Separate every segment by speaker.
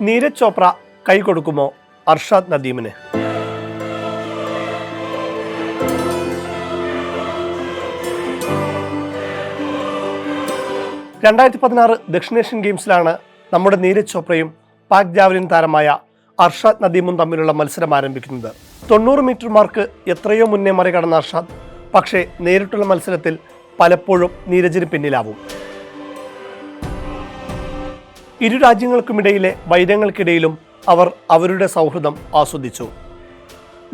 Speaker 1: നീരജ് ചോപ്ര കൈ കൊടുക്കുമോ അർഷാദ് നദീമിന്? 2016 ദക്ഷിണേഷ്യൻ ഗെയിംസിലാണ് നമ്മുടെ നീരജ് ചോപ്രയും പാക് ജാവലിൻ താരമായ അർഷാദ് നദീമും തമ്മിലുള്ള മത്സരം ആരംഭിക്കുന്നത്. 90 മീറ്റർ മാർക്ക് എത്രയോ മുന്നേ മറികടന്ന അർഷാദ് പക്ഷേ നേരിട്ടുള്ള മത്സരത്തിൽ പലപ്പോഴും നീരജിന് പിന്നിലാവും. ഇരു രാജ്യങ്ങൾക്കുമിടയിലെ വൈരങ്ങൾക്കിടയിലും അവർ അവരുടെ സൗഹൃദം ആസ്വദിച്ചു.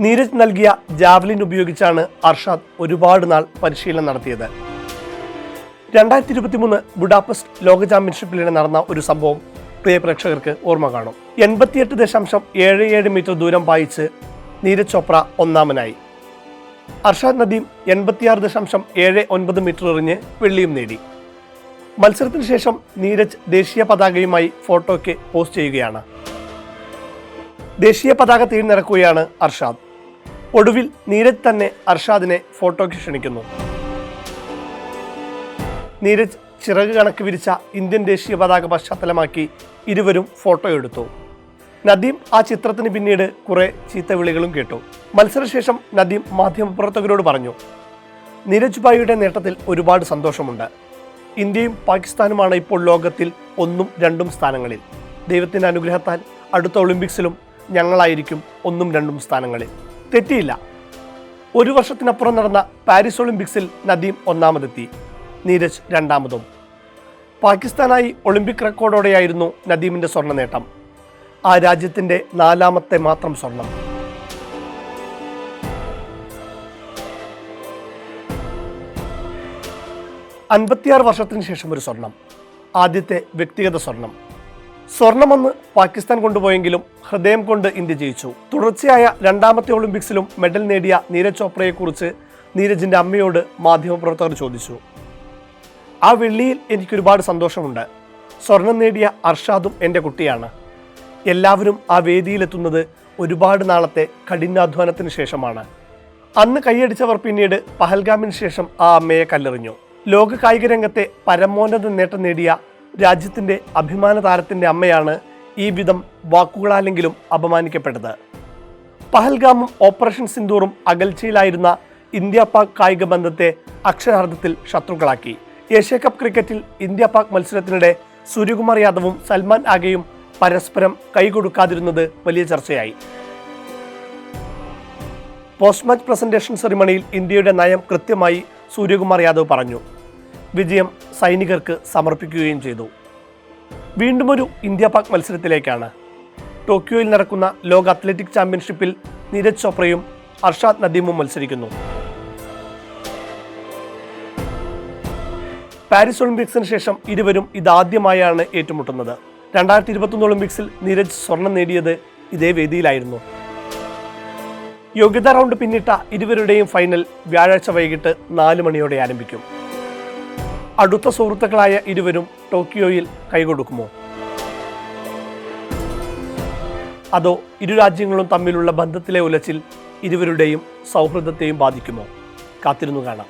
Speaker 1: നീരജ് നൽകിയ ജാവലിൻ ഉപയോഗിച്ചാണ് അർഷാദ് ഒരുപാട് നാൾ പരിശീലനം നടത്തിയത്. 2023 ബുഡാപെസ്റ്റ് ലോക ചാമ്പ്യൻഷിപ്പിലിടെ നടന്ന ഒരു സംഭവം പ്രിയ പ്രേക്ഷകർക്ക് ഓർമ്മ കാണും. 88.77 മീറ്റർ ദൂരം പായിച്ച് നീരജ് ചോപ്ര ഒന്നാമനായി. അർഷാദ് നദീം 86.79 മീറ്റർ എറിഞ്ഞ് വെള്ളിയും നേടി. മത്സരത്തിന് ശേഷം നീരജ് ദേശീയ പതാകയുമായി ഫോട്ടോയ്ക്ക് പോസ്റ്റ് ചെയ്യുകയാണ്. ദേശീയ പതാക തീർന്നിറക്കുകയാണ് അർഷാദ്. ഒടുവിൽ നീരജ് തന്നെ അർഷാദിനെ ഫോട്ടോയ്ക്ക് ക്ഷണിക്കുന്നു. നീരജ് ചിറക് കണക്ക് വിരിച്ച ഇന്ത്യൻ ദേശീയ പതാക പശ്ചാത്തലമാക്കി ഇരുവരും ഫോട്ടോ എടുത്തു. നദീം ആ ചിത്രത്തിന് പിന്നീട് കുറെ ചീത്തവിളികളും കേട്ടു. മത്സരശേഷം നദീം മാധ്യമപ്രവർത്തകരോട് പറഞ്ഞു, നീരജ് ഭായിയുടെ നേട്ടത്തിൽ ഒരുപാട് സന്തോഷമുണ്ട്. ഇന്ത്യയും പാകിസ്ഥാനുമാണ് ഇപ്പോൾ ലോകത്തിൽ 1ഉം 2ഉം സ്ഥാനങ്ങളിൽ. ദൈവത്തിൻ്റെ അനുഗ്രഹത്താൽ അടുത്ത ഒളിമ്പിക്സിലും ഞങ്ങളായിരിക്കും 1ഉം 2ഉം സ്ഥാനങ്ങളിൽ. തെറ്റിയില്ല. ഒരു വർഷത്തിനപ്പുറം നടന്ന പാരീസ് ഒളിമ്പിക്സിൽ നദീം ഒന്നാമതെത്തി, നീരജ് രണ്ടാമതും. പാകിസ്ഥാനായി ഒളിമ്പിക് റെക്കോർഡോടെയായിരുന്നു നദീമിൻ്റെ സ്വർണ്ണ നേട്ടം. ആ രാജ്യത്തിൻ്റെ 4ാമത്തെ മാത്രം സ്വർണം. '56 വർഷത്തിന് ശേഷം ഒരു സ്വർണം, ആദ്യത്തെ വ്യക്തിഗത സ്വർണം. സ്വർണമെന്ന് പാകിസ്ഥാൻ കൊണ്ടുപോയെങ്കിലും ഹൃദയം കൊണ്ട് ഇന്ത്യ ജയിച്ചു. തുടർച്ചയായ 2ാമത്തെ ഒളിമ്പിക്സിലും മെഡൽ നേടിയ നീരജ് ചോപ്രയെക്കുറിച്ച് നീരജിൻ്റെ അമ്മയോട് മാധ്യമപ്രവർത്തകർ ചോദിച്ചു. ആ വെള്ളിയിൽ എനിക്കൊരുപാട് സന്തോഷമുണ്ട്. സ്വർണം നേടിയ അർഷാദും എൻ്റെ കുട്ടിയാണ്. എല്ലാവരും ആ വേദിയിലെത്തുന്നത് ഒരുപാട് നാളത്തെ കഠിനാധ്വാനത്തിന് ശേഷമാണ്. അന്ന് കൈയടിച്ചവർ പിന്നീട് പഹൽഗാമിന് ശേഷം ആ അമ്മയെ കല്ലെറിഞ്ഞു. ലോക കായിക രംഗത്തെ പരമോന്നത നേട്ടം നേടിയ രാജ്യത്തിൻ്റെ അഭിമാന താരത്തിൻ്റെ അമ്മയാണ് ഈ വിധം വാക്കുകളാലെങ്കിലും അപമാനിക്കപ്പെട്ടത്. പഹൽഗാമും ഓപ്പറേഷൻ സിന്ദൂറും അകൽച്ചയിലായിരുന്ന ഇന്ത്യ പാക് കായിക ബന്ധത്തെ അക്ഷരാർത്ഥത്തിൽ ശത്രുക്കളാക്കി. ഏഷ്യ കപ്പ് ക്രിക്കറ്റിൽ ഇന്ത്യ പാക് മത്സരത്തിനിടെ സൂര്യകുമാർ യാദവും സൽമാൻ ആഗയും പരസ്പരം കൈകൊടുക്കാതിരുന്നത് വലിയ ചർച്ചയായി. പോസ്റ്റ് മാച്ച് പ്രസന്റേഷൻ സെറിമണിയിൽ ഇന്ത്യയുടെ നയം കൃത്യമായി സൂര്യകുമാർ യാദവ് പറഞ്ഞു. വിജയം സൈനികർക്ക് സമർപ്പിക്കുകയും ചെയ്തു. വീണ്ടുമൊരു ഇന്ത്യ പാക് മത്സരത്തിലേക്കാണ്. ടോക്കിയോയിൽ നടക്കുന്ന ലോക അത്ലറ്റിക് ചാമ്പ്യൻഷിപ്പിൽ നീരജ് ചോപ്രയും അർഷാദ് നദീമും മത്സരിക്കുന്നു. പാരീസ് ഒളിമ്പിക്സിന് ശേഷം ഇരുവരും ഇതാദ്യമായാണ് ഏറ്റുമുട്ടുന്നത്. 2021 ഒളിമ്പിക്സിൽ നീരജ് സ്വർണം നേടിയത് ഇതേ വേദിയിലായിരുന്നു. യോഗ്യതാ റൗണ്ട് പിന്നിട്ട ഇരുവരുടെയും ഫൈനൽ വ്യാഴാഴ്ച വൈകിട്ട് 4 മണിയോടെ ആരംഭിക്കും. അടുത്ത സുഹൃത്തുക്കളായ ഇരുവരും ടോക്കിയോയിൽ കൈകൊടുക്കുമോ? അതോ ഇരു രാജ്യങ്ങളും തമ്മിലുള്ള ബന്ധത്തിലെ ഉലച്ചിൽ ഇരുവരുടെയും സൗഹൃദത്തെയും ബാധിക്കുമോ? കാത്തിരുന്നു കാണാം.